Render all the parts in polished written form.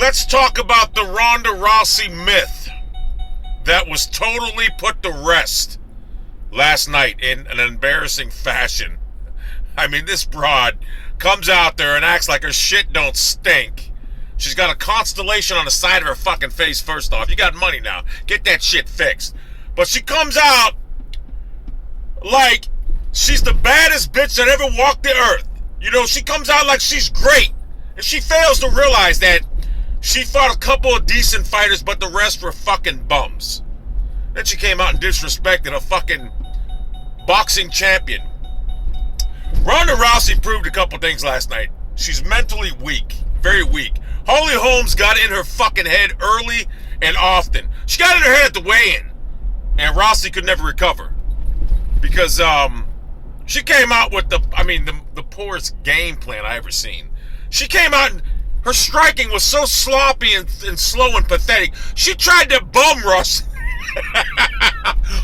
Let's talk about the Ronda Rousey myth that was totally put to rest last night in an embarrassing fashion. I mean, this broad comes out there and acts like her shit don't stink. She's got a constellation on the side of her fucking face, first off. You got money now. Get that shit fixed. But she comes out like she's the baddest bitch that ever walked the earth. You know, she comes out like she's great. And she fails to realize that she fought a couple of decent fighters, but the rest were fucking bums. Then she came out and disrespected a fucking boxing champion. Ronda Rousey proved a couple things last night. She's mentally weak. Very weak. Holmes got in her fucking head early and often. She got in her head at the weigh-in. And Rousey could never recover. Because she came out with the poorest game plan I ever seen. She came out and her striking was so sloppy and slow and pathetic. She tried to bum rush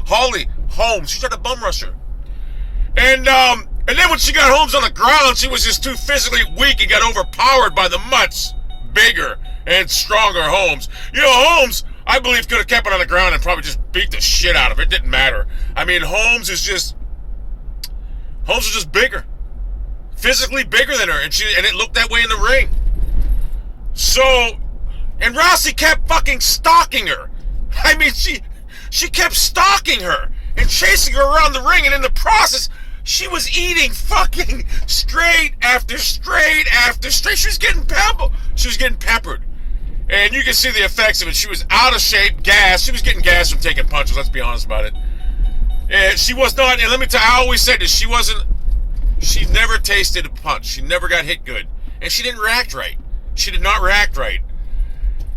Holmes. She tried to bum rush her. And then when she got Holmes on the ground, she was just too physically weak and got overpowered by the much bigger and stronger Holmes. You know, Holmes, I believe, could have kept it on the ground and probably just beat the shit out of it. It didn't matter. I mean, Holmes was just bigger. Physically bigger than her, and it looked that way in the ring. So, and Rousey kept fucking stalking her. I mean, she kept stalking her and chasing her around the ring, and in the process, she was eating fucking straight after straight after straight. She was getting peppered. And you can see the effects of it. She was out of shape, gassed. She was getting gassed from taking punches, let's be honest about it. And she was not, and let me tell you, I always said this, she never tasted a punch. She never got hit good. And she didn't react right. She did not react right.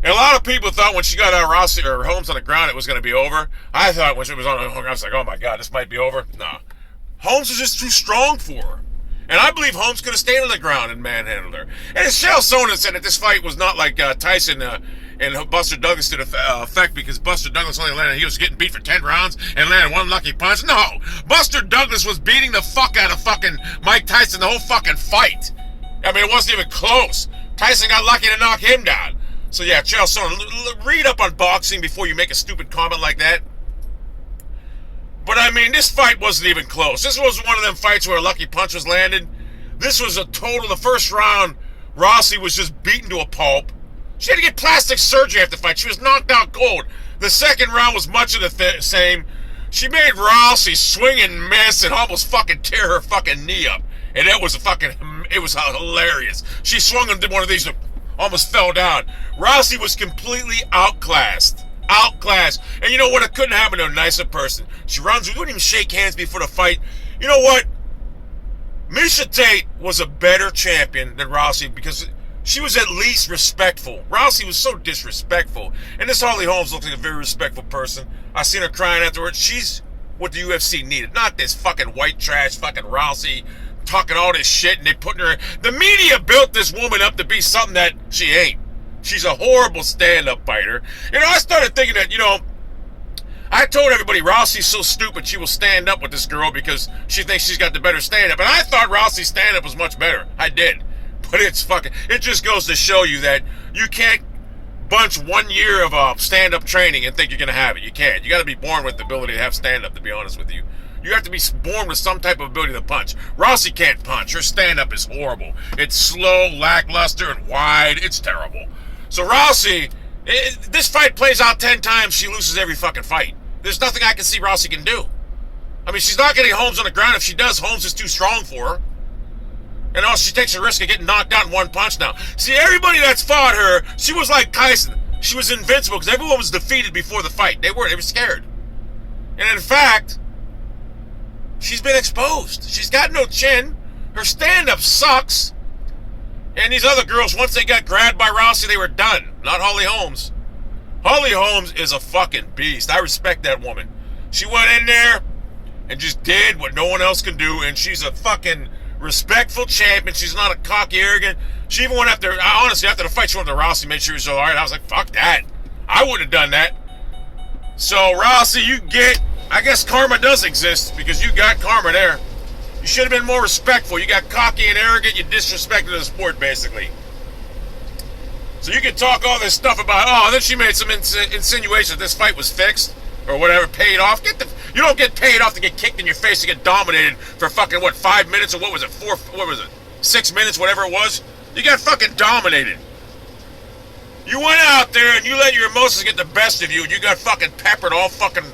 And a lot of people thought when she got Rousey or Holmes on the ground it was going to be over. I thought when she was on the ground, I was like, oh my God, this might be over. No. Holmes was just too strong for her. And I believe Holmes could have stayed on the ground and manhandled her. And as Chael Sonnen said that this fight was not like Tyson and Buster Douglas did effect, because Buster Douglas only landed, he was getting beat for 10 rounds and landed one lucky punch. No! Buster Douglas was beating the fuck out of fucking Mike Tyson the whole fucking fight. I mean, it wasn't even close. Tyson got lucky to knock him down. So yeah, Chael Sonnen, read up on boxing before you make a stupid comment like that. But I mean, this fight wasn't even close. This was one of them fights where a lucky punch was landed. This was a total, the first round, Rousey was just beaten to a pulp. She had to get plastic surgery after the fight. She was knocked out cold. The second round was much of the same. She made Rousey swing and miss and almost fucking tear her fucking knee up. And it was hilarious. She swung into one of these and almost fell down. Rousey was completely outclassed. And you know what? It couldn't happen to a nicer person. She runs, we wouldn't even shake hands before the fight. You know what? Miesha Tate was a better champion than Rousey because she was at least respectful. Rousey was so disrespectful. And this Holmes looks like a very respectful person. I seen her crying afterwards. She's what the UFC needed. Not this fucking white trash fucking Rousey talking all this shit and they putting her... The media built this woman up to be something that she ain't. She's a horrible stand-up fighter. You know, I started thinking that, you know, I told everybody Rousey's so stupid she will stand up with this girl because she thinks she's got the better stand-up. And I thought Rousey's stand-up was much better. I did. But it just goes to show you that you can't bunch 1 year of stand-up training and think you're going to have it. You can't. You got to be born with the ability to have stand-up, to be honest with you. You have to be born with some type of ability to punch. Rousey can't punch. Her stand-up is horrible. It's slow, lackluster, and wide. It's terrible. So Rousey, this fight plays out 10 times, she loses every fucking fight. There's nothing I can see Rousey can do. I mean, she's not getting Holmes on the ground. If she does, Holmes is too strong for her. And also, she takes a risk of getting knocked out in one punch now. See, everybody that's fought her, she was like Tyson. She was invincible because everyone was defeated before the fight. They were scared. And in fact, she's been exposed. She's got no chin. Her stand-up sucks. And these other girls, once they got grabbed by Rousey, they were done. Not Holmes. Holmes is a fucking beast. I respect that woman. She went in there and just did what no one else can do, and she's a fucking respectful champion. She's not a cocky, arrogant. She even went after the fight, she went to Rousey, made sure he was all right. I was like, fuck that. I wouldn't have done that. So, Rousey, I guess karma does exist, because you got karma there. You should have been more respectful. You got cocky and arrogant. You disrespected the sport, basically. So you can talk all this stuff about, oh, then she made some insinuation that this fight was fixed or whatever, paid off. You don't get paid off to get kicked in your face to get dominated for fucking, 5 minutes or what was it, 6 minutes, whatever it was. You got fucking dominated. You went out there and you let your emotions get the best of you and you got fucking peppered all fight.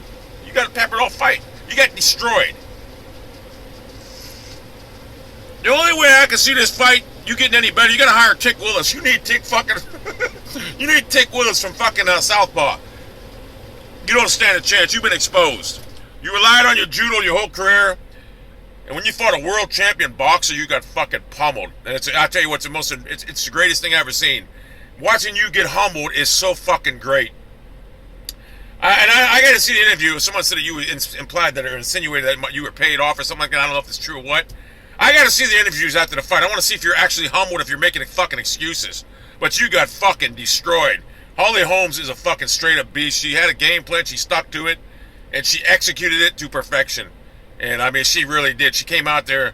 You got destroyed. The only way I can see this fight, you getting any better, you gotta hire Tick Willis. You need Tick Willis from fucking Southpaw. You don't stand a chance. You've been exposed. You relied on your judo your whole career. And when you fought a world champion boxer, you got fucking pummeled. And I tell you what's it's the greatest thing I've ever seen. Watching you get humbled is so fucking great. I got to see the interview. Someone said that you implied that or insinuated that you were paid off or something like that. I don't know if it's true or what. I got to see the interviews after the fight. I want to see if you're actually humbled, if you're making fucking excuses. But you got fucking destroyed. Holly Holmes is a fucking straight up beast. She had a game plan. She stuck to it. And she executed it to perfection. And, I mean, she really did. She came out there.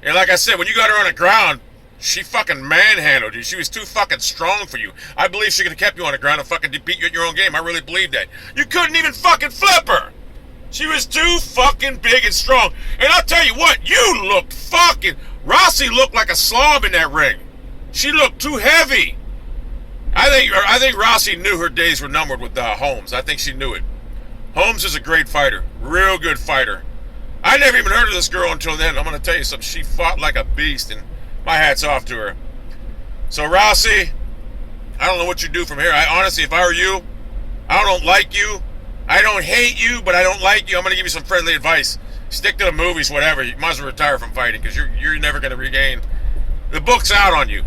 And like I said, when you got her on the ground, she fucking manhandled you. She was too fucking strong for you. I believe she could have kept you on the ground and fucking beat you at your own game. I really believe that. You couldn't even fucking flip her. She was too fucking big and strong. And I'll tell you what, you looked fucking... Rousey looked like a slob in that ring. She looked too heavy. I think Rousey knew her days were numbered with Holmes. I think she knew it. Holmes is a great fighter. Real good fighter. I never even heard of this girl until then. I'm going to tell you something. She fought like a beast, and my hat's off to her. So, Rousey, I don't know what you do from here. Honestly, if I were you, I don't like you. I don't hate you, but I don't like you. I'm going to give you some friendly advice. Stick to the movies, whatever. You might as well retire from fighting because you're never going to regain. The book's out on you.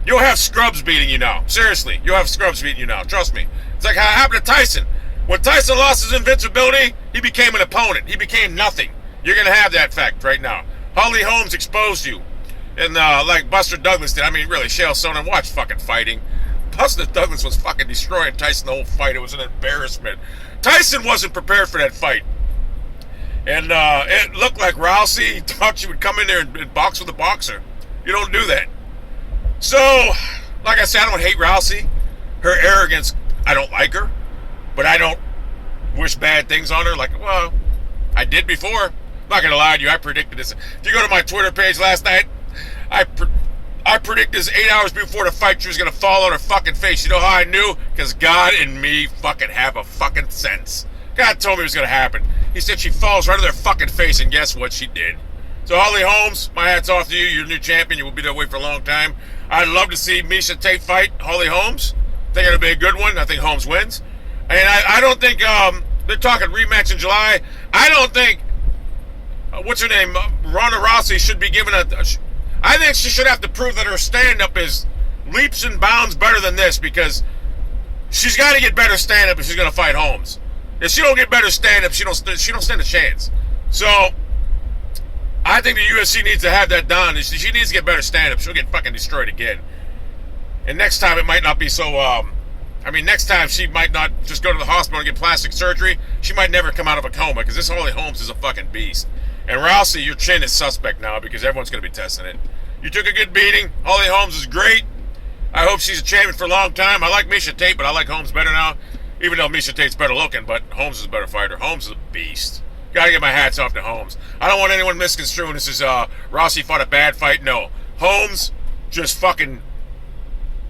You'll have scrubs beating you now. Seriously, you'll have scrubs beating you now. Trust me. It's like how it happened to Tyson. When Tyson lost his invincibility, he became an opponent. He became nothing. You're going to have that fact right now. Holly Holmes exposed you. And like Buster Douglas did. I mean, really, Chael Sonnen, watch fucking fighting. Buster Douglas was fucking destroying Tyson the whole fight. It was an embarrassment. Tyson wasn't prepared for that fight. And it looked like Rousey thought she would come in there and box with a boxer. You don't do that. So, like I said, I don't hate Rousey. Her arrogance, I don't like her. But I don't wish bad things on her. Like, well, I did before. I'm not going to lie to you. I predicted this. If you go to my Twitter page last night, I predicted this 8 hours before the fight she was going to fall on her fucking face. You know how I knew? Because God and me fucking have a fucking sense. God told me it was going to happen. He said she falls right on their fucking face, and guess what? She did. So, Holly Holmes, my hat's off to you. You're a new champion. You will be that way for a long time. I'd love to see Miesha Tate fight Holly Holmes. I think it'll be a good one. I think Holmes wins. And I don't think, they're talking rematch in July. I don't think, what's her name, Ronda Rousey should be given I think she should have to prove that her stand-up is leaps and bounds better than this because she's got to get better stand-up if she's going to fight Holmes. If she don't get better stand-up, she don't stand a chance. So, I think the UFC needs to have that done. She needs to get better stand-up. She'll get fucking destroyed again. And next time it might not be so, next time she might not just go to the hospital and get plastic surgery. She might never come out of a coma because this Holly Holmes is a fucking beast. And Rousey, your chin is suspect now because everyone's going to be testing it. You took a good beating. Holly Holmes is great. I hope she's a champion for a long time. I like Miesha Tate, but I like Holmes better now. Even though Miesha Tate's better looking, but Holmes is a better fighter. Holmes is a beast. Gotta get my hats off to Holmes. I don't want anyone misconstruing this as Rousey fought a bad fight. No. Holmes just fucking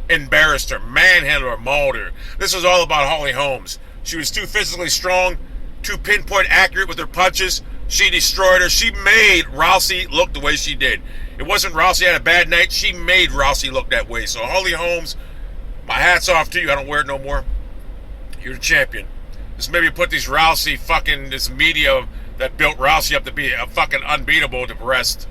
embarrassed her, manhandled her, mauled her. This was all about Holly Holmes. She was too physically strong, too pinpoint accurate with her punches. She destroyed her. She made Rousey look the way she did. It wasn't Rousey had a bad night. She made Rousey look that way. So Holly Holmes, my hat's off to you. I don't wear it no more. You're the champion. Just maybe put these Rousey fucking, this media that built Rousey up to be a fucking unbeatable to rest.